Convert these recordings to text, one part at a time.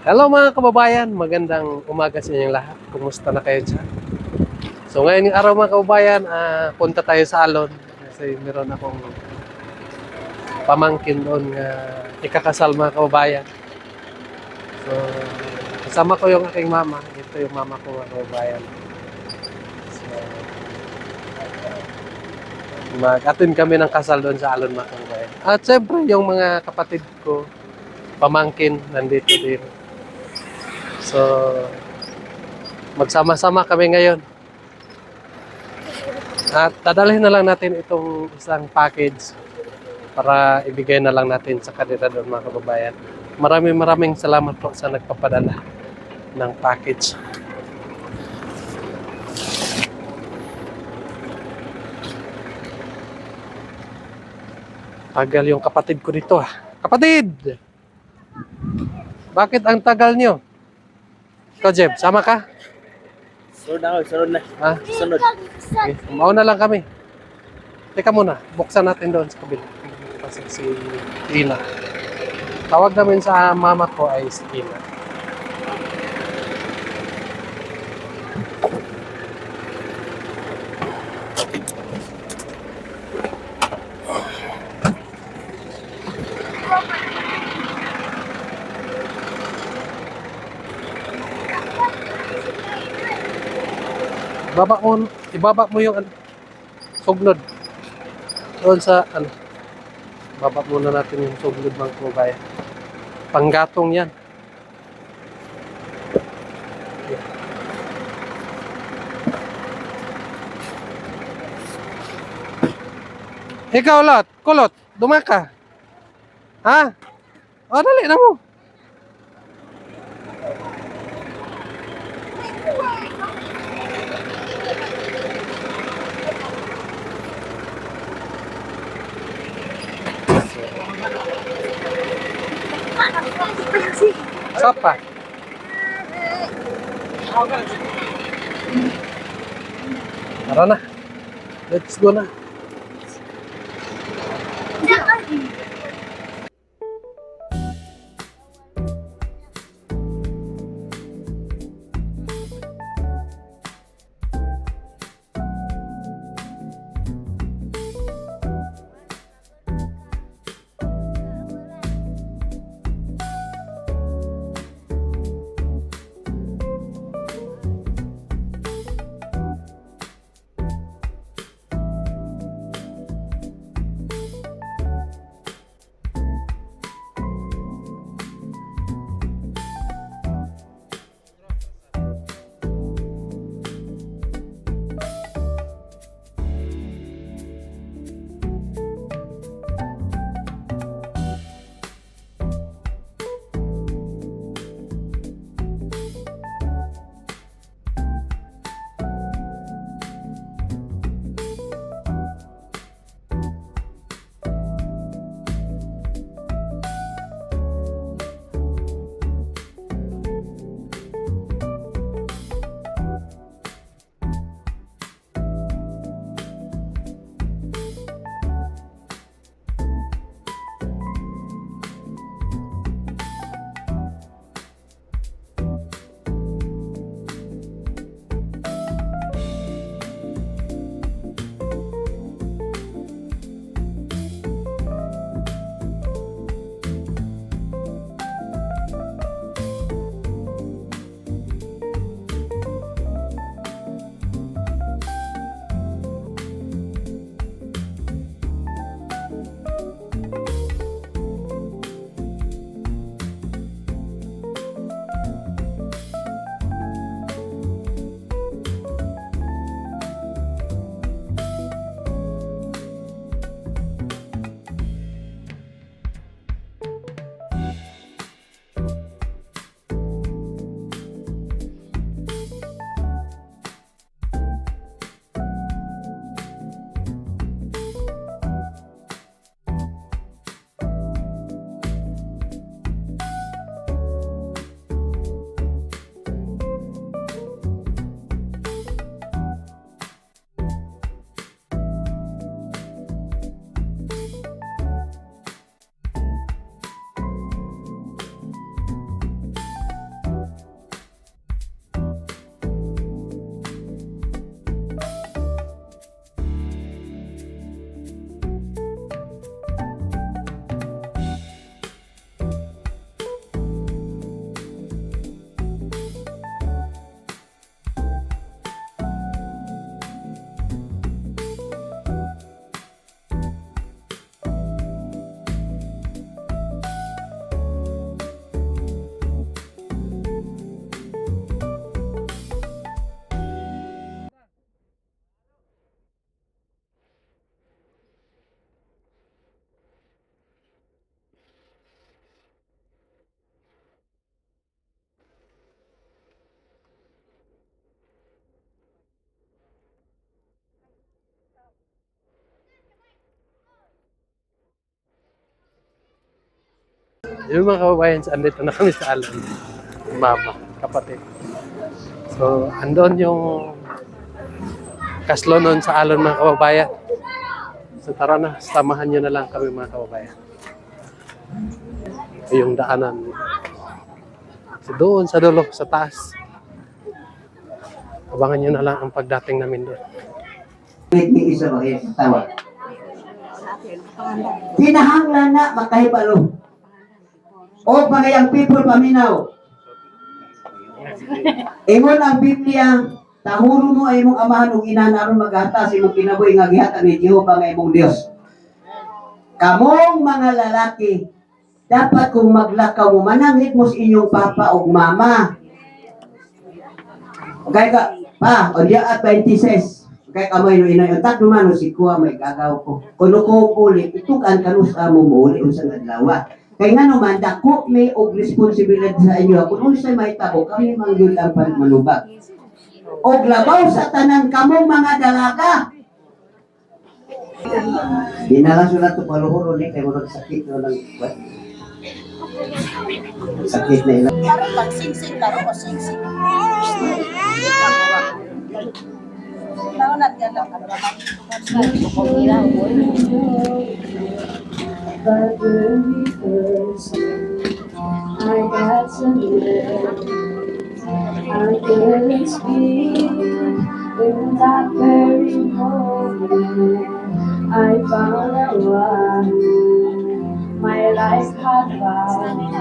Hello mga kababayan, magandang umaga sa inyong lahat. Kumusta na kayo dyan? So ngayon yung araw mga kababayan, punta tayo sa Alon kasi meron akong pamangkin doon nga ikakasal mga kababayan. So kasama ko yung aking mama. Ito yung mama ko mga kababayan. So mag-attend kami ng kasal doon sa Alon mga kababayan. At syempre yung mga kapatid ko, pamangkin, nandito din. So magsama-sama kami ngayon. At dadalhin na lang natin itong isang package para ibigay na lang natin sa kanila doon mga kababayan. Maraming salamat po sa nagpapadala ng package. Tagal yung kapatid ko dito ah. Kapatid! Bakit ang tagal nyo? Ikaw Jeb, sama ka? Sunod ako, sunod na. Ha? Sunod. Okay, mauna lang kami. Teka muna, buksan natin doon sa kabila. Kasi si Ina. Tawag namin sa mama ko ay si Ina. Ibaba mo yung sugnod. Doon sa baba muna natin yung sugnod mga kababayan. Panggatong yan. Ikaw kulot, dumaka. Ha? O, dali na mo. Sapa. Tara na. Let's go na. Yung mga kababayan, andito na kami sa Alon. Mama, kapatid. So, andon yung kaslo nun sa Alon mga kababayan. So tara na, samahan nyo na lang kami mga kababayan. Yung daanan. So, doon sa dulo, sa taas. Abangan nyo na lang ang pagdating namin doon. Ni isa ba kayo tawa? Kinahanglan na makahibalo. O pagayang people paminaw. Ingon ang Biblia, tahuro mo ay mong amahan ug inahan aron maghatas imong kinabuhi nga gihatag ni Jehova nga imong Dios. Kamong mga lalaki, dapat kung maglakaw mo mananghit mo sa inyong papa ug mama. Okay ka, pa, o diya at 26. Kaya kamay no inay utak naman si kuha may gagaw ko. Kuno ko ulit itukan kanus amo mo uli unsa adlaw. Kay nga naman dako may og responsibilidad sa inyo kun unsay mahitabo kami mangyud ang manubag. Og labaw sa tanan kamong mga dalaga. Dinala sulat to paluhuro ni kay murag sakit no lang. Sakit na ila. Parang pag sing-sing laro o sing-sing. Naunat yan lang. I got some I couldn't speak in that very moment. I found out why my life had found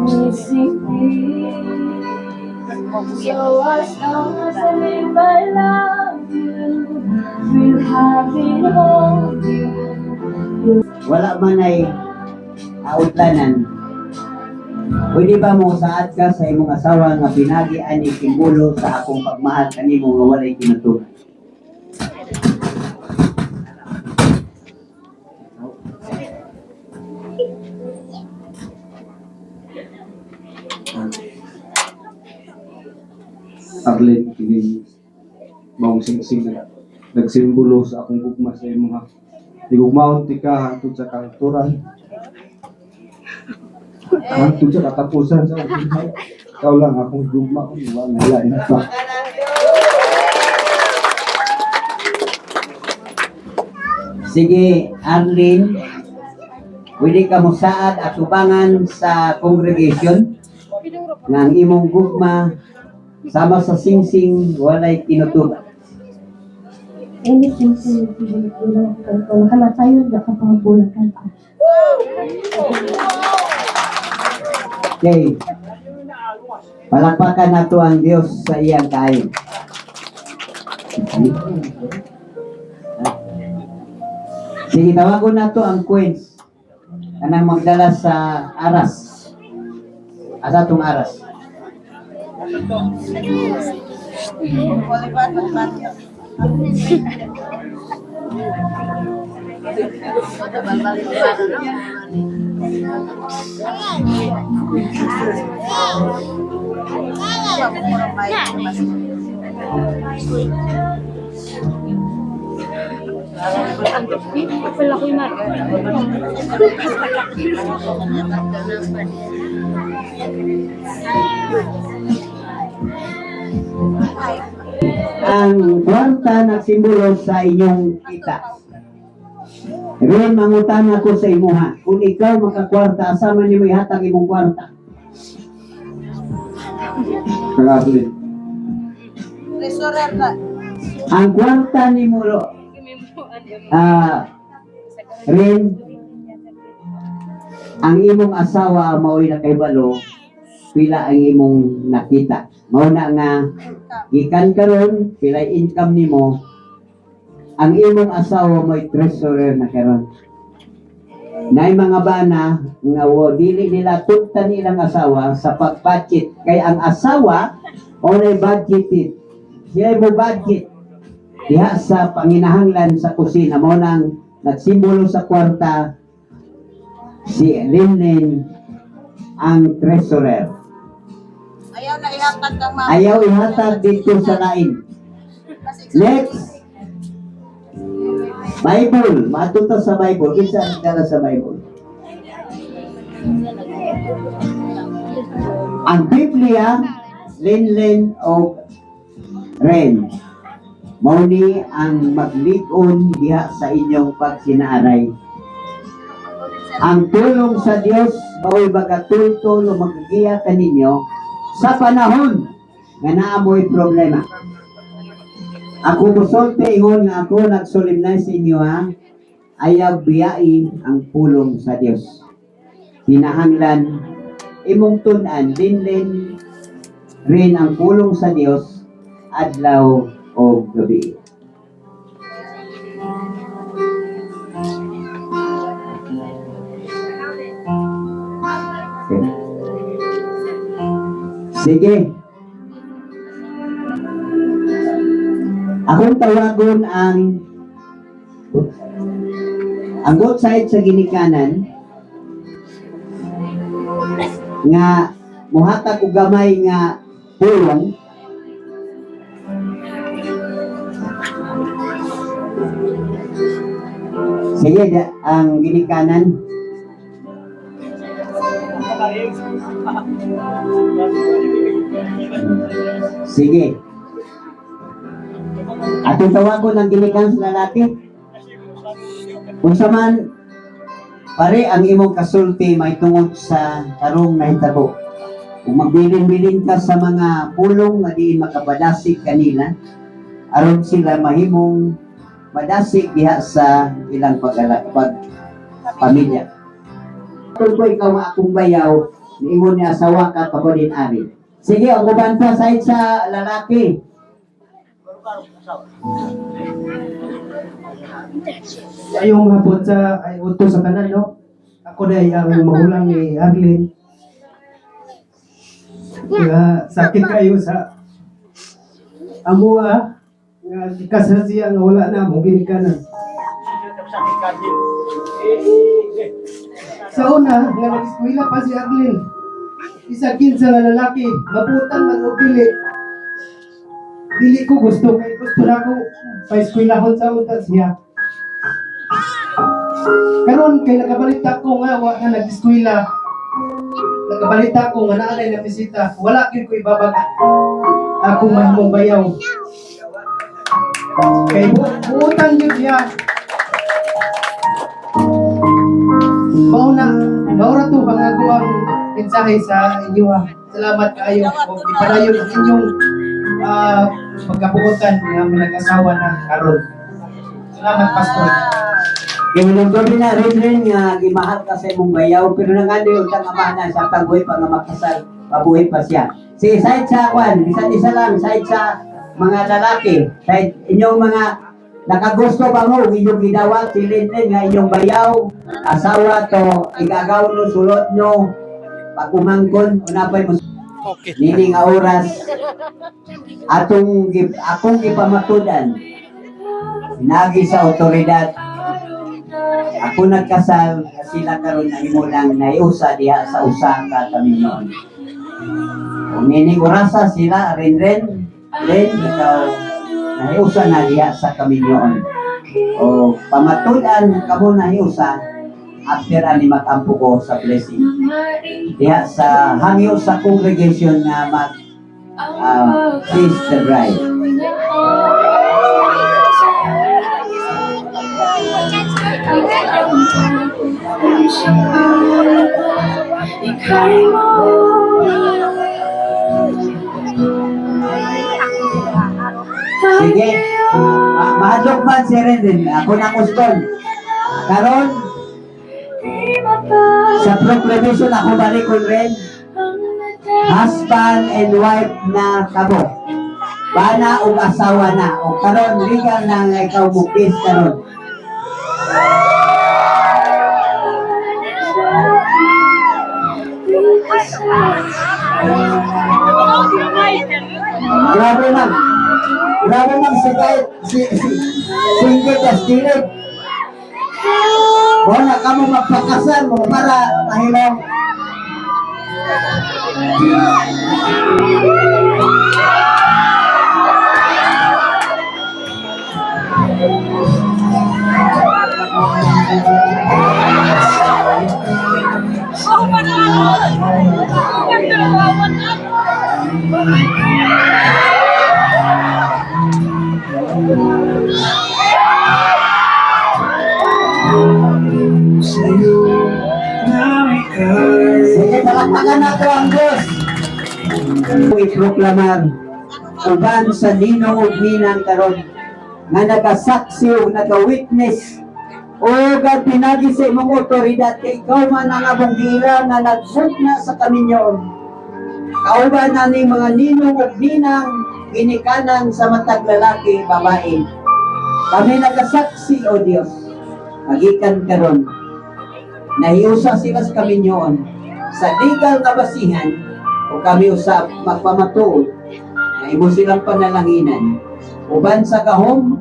missing peace. So as long as I live, I love you. Will have it hold you. Wala man ay outlanan. Pwede ba mo saad ka sa imong asawa nga pinagi ani kimbulo sa akong pagmahal kanimo nga walay kinaturan? Arlen, kini maong sing-sing na nagsimbolo sa akong gugma sa imo ha. Digugmaon ti ka hangtod sa kanturan. Hangtod sa katapusan sa akong buhay. Ikaw lang akong gugma ko, wala lain pa. Sige, Arlene, pwede ka mo saad at tubangan sa congregation nga ang imong gugma sama sa sing-sing walay tinutuban. Anything to pinagpulang ko. Nakamatayo na kapangapulang ka. Okay. Palakpakan nato ang Dios sa iyang kain. Sige, tawagon nato ang queens. Kanang magdala sa aras. Asa tong aras? Ang kwarta nagsimbolo sa inyong kita. Ron mangutan ako sa imuha. Kung ikaw makakwarta, asama niyo may hatag imong kwarta. Kang Arlen, Treasurer na. Ang kwarta ni Mulo, Rin, ang imong asawa mao'y nakaibalo, pila ang imong nakita. Mauna nga, gikan karon pila income nimo, ang imong asawa mo'y treasurer na karon. Nay mga bana nga dili nila tugtan nilang asawa sa pag-budget kay ang asawa o nay budgeted. Siya mo budget diha sa panginahanglan sa kusina mo nang nagsimbolo sa kwarta si Linen ang treasurer. Ayaw na ihatag ng mga. Ayaw ihatag dito sa lain. Next. Bible. Matuto sa Bible. Kinsa ang dala sa Bible? Ang Biblia, linlen o ren. Mao ni ang maglig-on diha sa inyong pagsinaaray. Ang tulong sa Dios mao'y magatultol o magagiya kaninyo sa panahon nga naamoy problema. Ako musulti ingon nga ako nagsolemnize sa inyo ha, ayaw biyai ang pulong sa Dios. Hinahanglan imong tun-an dinlen rin ang pulong sa Dios adlaw o gabi. Sige. Akong tawagon ang both side sa ginikanan nga muhatag og gamay nga pulong. Sige, ang ginikanan. Sige. Atong tawagon ang ginikanan sa lalaki. Kung man, pare, ang imong kasulti may tungod sa tarong nahitabo. Kung magbilin-bilin ka sa mga pulong nga diin makabadasig kanila, aron sila mahimong madasig diha sa ilang pamilya. Kung ko ikaw nga akong bayaw, niingon ni asawa ka pa ko din ari. Sige, ang kubanta side sa lalaki. Ayong hapon sa ay uto sa kanan no. Ako na ang magulang ni Arlene. Nga sakit kayo sa amo nga kasal siya nga wala na mo ginikanan. Sa una nga nag-eskwela pa si Arlene. Isa kinsa nga lalaki, mabutan man og dili ko gusto kay gusto na ko pa-eskwelahon sa unta siya. Karon kay nakabalita ko nga wa na nag-eskwela. Nakabalita ko nga naa na bisita. Wala gyud ko ibabag akong mahimong bayaw. Kay buutan gyud siya. Maura to pangago ang mensahe sa inyo. Salamat kaayo kung ipadayon ang inyong pagkabuotan nga nag-asawa na karon. Salamat, Pastor. Kinulungkod na rin nga gimahal ka sa imong bayaw pero nangani yung tangamahan sa pagbuhay pa nga makasal, pabuhay pa siya. Si side sa kwan, isa lang side sa mga lalaki, side inyong mga nakagusto ba mo inyong gidawat silin nga inyong bayaw, asawa to igagaw no sulot nyo pagkumangkon unapay mo Okay. nini nga oras akong gipamatudan nagi sa otoridad. Ako nagkasal sila karon na imo lang naiusa diha sa usa ka kaminyon. Kung nining orasa sila rin ikaw naiusa na diha sa kaminyon. O pamatudan kamo naiusa after ani makampo ko sa blessing. Diha sa hangyo sa congregation na mag kiss the bride. Sige, mahadlok man si Ren. Ako na kuston. Karon sa proclamation ako balik ko Ren. Husband and wife na kamo. Bana o asawa na. O karon legal na nga ikaw bukis karon. Grabe man. Grabe man si singgit as tinig. Wala ka mo magpakasal mo para mahiraw. Oh, Sige, palakpakan nato ang Diyos. I-proklamar uban sa ninong ug ninang karon nga nagasaksi ug nagawitness o God pinagi sa imong otoridad kay ikaw man ang abong gira nga nagsud na sa kaminyoon. Kauban na ni mga ninong ug ninang ginikanan sa matag lalaki babae. Kami nagasaksi o Dios magikan karon nahiusa sila sa kaminyoon sa legal nga basihan o kami usab magpamatuod na imo silang panalanginan uban sa gahom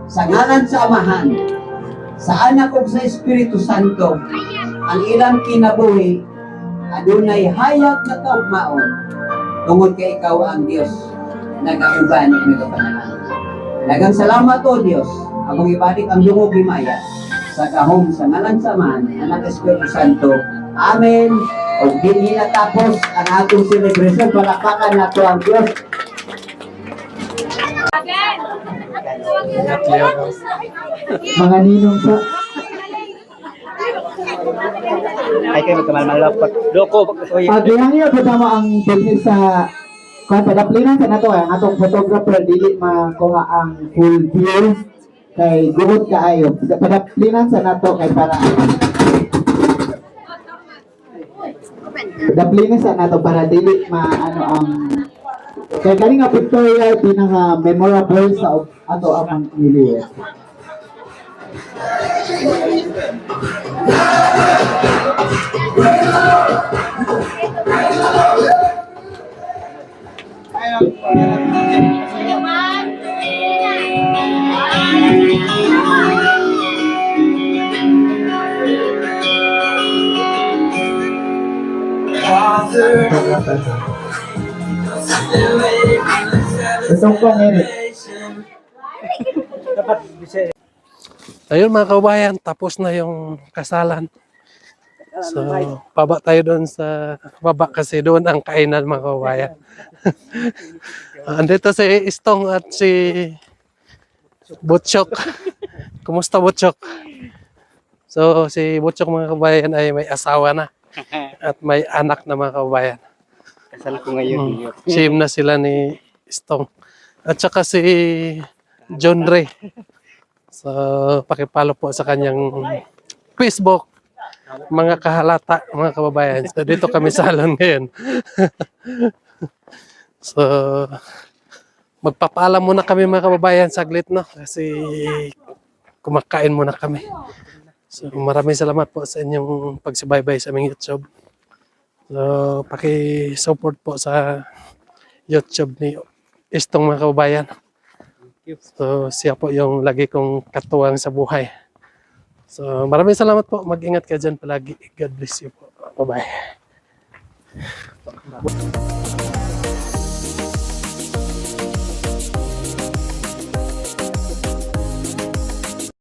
sa ngalan sa Amahan sa Anak ug sa Espiritu Santo ang ilang kinabuhi adunay hayag na kaugmaon tungod kay ikaw ang Dios nagauban ug nagapanalangin. Daghang salamat o Dios among ibalik ang dungog himaya sa gahom sa ngalan sa Amahan Anak Espiritu Santo. Amen. O hindi natapos ang atong celebration, palakpakan nato ang Diyos. Mga ninong sa Ay kayo magkamalmalapot. Loko. Agayang iyo kasama ang business sa kung padaplinan sa nato ang atong photographer dili makuha ang full view kay guhot kaayo. Padaplinan sa nato kay para daplinan sa nato para dili maano ang kay kani nga pictorial pinaka memorable sa ato ang niliwe. Itong kong Eric. Ayun mga kabayan, tapos na yung kasalan. So, baba tayo doon sa baba kasi doon ang kainan mga kabayan. Andito si Istong at si Butchok. Kumusta Butchok? So, si Butchok mga kabayan ay may asawa na at may anak na mga kabayan. Kasal ko ngayon. Same na sila ni Istong. At saka si John Ray. So, pakipalo po sa kanyang Facebook. Mga kahalata, mga kababayan. So, dito kami sa salon ngayon. So, magpapaalam muna kami mga kababayan saglit, no? Kasi kumakain muna kami. So, maraming salamat po sa inyong pagsubaybay sa aming YouTube. So, paki-support po sa YouTube ni Istong mga kababayan. So, siya po yung lagi kong katuwang sa buhay. So, maraming salamat po. Mag-ingat ka dyan palagi. God bless you po. Bye-bye.